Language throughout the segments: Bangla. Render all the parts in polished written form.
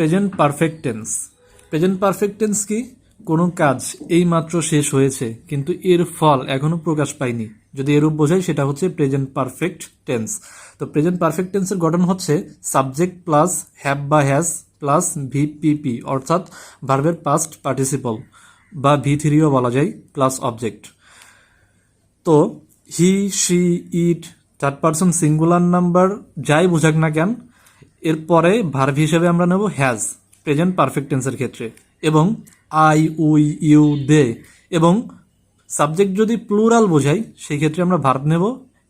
Present perfect tense. Present perfect tense কি? কোনো কাজ এইমাত্র শেষ হয়েছে কিন্তু এর ফল এখনো প্রকাশ পায়নি, যদি এরূপ বোঝায় সেটা হচ্ছে প্রেজেন্ট পারফেক্ট টেন্স। তো প্রেজেন্ট পারফেক্ট টেন্সের গঠন হচ্ছে সাবজেক্ট প্লাস হ্যাভ বা হ্যাজ প্লাস ভিপিপি, অর্থাৎ ভার্বের পাস্ট পার্টিসিপল বা ভি3ও বলা যায় প্লাস অবজেক্ট। তো he, she, it, third person singular number যাই বোঝাক না কেন, এরপরে ভার্ব হিসেবে আমরা নেব হ্যাজ প্রেজেন্ট পারফেক্ট টেন্সের ক্ষেত্রে, এবং আই, উই, ইউ, দে, এবং সাবজেক্ট যদি প্লুরাল বোঝাই সেই ক্ষেত্রে আমরা ভার্ব নেব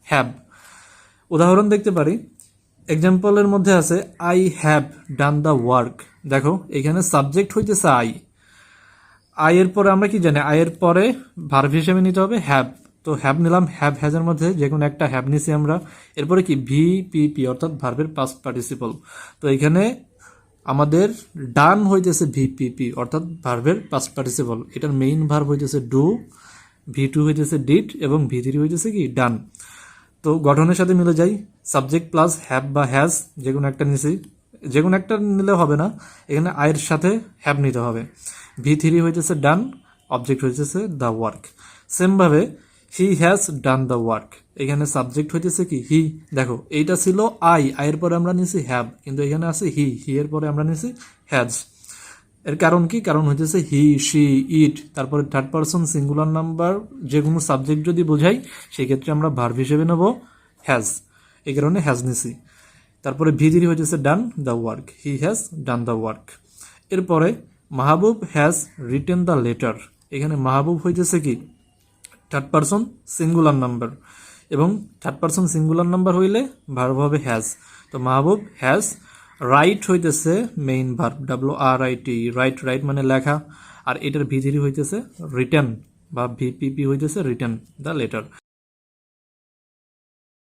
হ্যাভ। উদাহরণ দেখতে পারি, এক্সাম্পলের মধ্যে আছে I have done the work. দেখো এখানে সাবজেক্ট হইতেছে আই এর পরে আমরা কি জানি, আই এর পরে ভার্ব হিসেবে নিতে হবে হ্যাভ। তো হ্যাভ নিলাম, হ্যাভ হ্যাজের মধ্যে যে কোনো একটা হ্যাভ নিছি আমরা। এরপরে কি ভিপিপি, অর্থাৎ ভার্বের পাস্ট পার্টিসিপল। তো এখানে আমাদের ডান হইতেছে ভিপিপি, অর্থাৎ ভার্বের পাস্ট পার্টিসিপল। এটার মেইন ভার্ব হইতেছে ডু, ভি2 হইতেছে ডিড, এবং ভি3 হইতেছে কি ডান। তো গঠনের সাথে মিলে যাই, সাবজেক্ট প্লাস হ্যাভ বা হ্যাজ যে কোনো একটা নিছি, যে কোনো একটা নিলে হবে না, এখানে আয়ের সাথে হ্যাভ নিতে হবে। ভি3 হইতেছে ডান, অবজেক্ট হইতেছে দ্য ওয়ার্ক। সেমভাবে he has done the work, এখানে সাবজেক্ট হইতেছে কি হি। দেখো এইটা ছিল আয়ের পরে আমরা নিছি হ্যাভ, কিন্তু এখানে আছে হি এর পরে আমরা নিছি হ্যাজ। এর কারণ কি? কারণ হইতেছে হি, শি, ইট, তারপরে থার্ড পারসন সিঙ্গুলার নাম্বার যে কোনো সাবজেক্ট যদি বোঝাই সেই ক্ষেত্রে আমরা ভার্ব হিসেবে নেব হ্যাজ, এই কারণে হ্যাজ নিছি। তারপরে ভি3 হইতেছে done the work, he has done the work. এরপরে মাহবুব হ্যাজ রিটেন দ্য লেটার, এখানে মাহবুব হইতেছে কি থার্ড পারসন সিঙ্গুলার নাম্বার, এবং থার্ড পারসন সিঙ্গুলার নাম্বার হইলে ভার্ব হবে হ্যাজ। তো মাহবুব হ্যাজ রাইট হইতেছে main verb, WRIT, right, right মানে লেখা, আর এটার ভি3 হইতেছে রিটেন বা ভিপিপি হইতেছে রিটেন দ্য লেটার।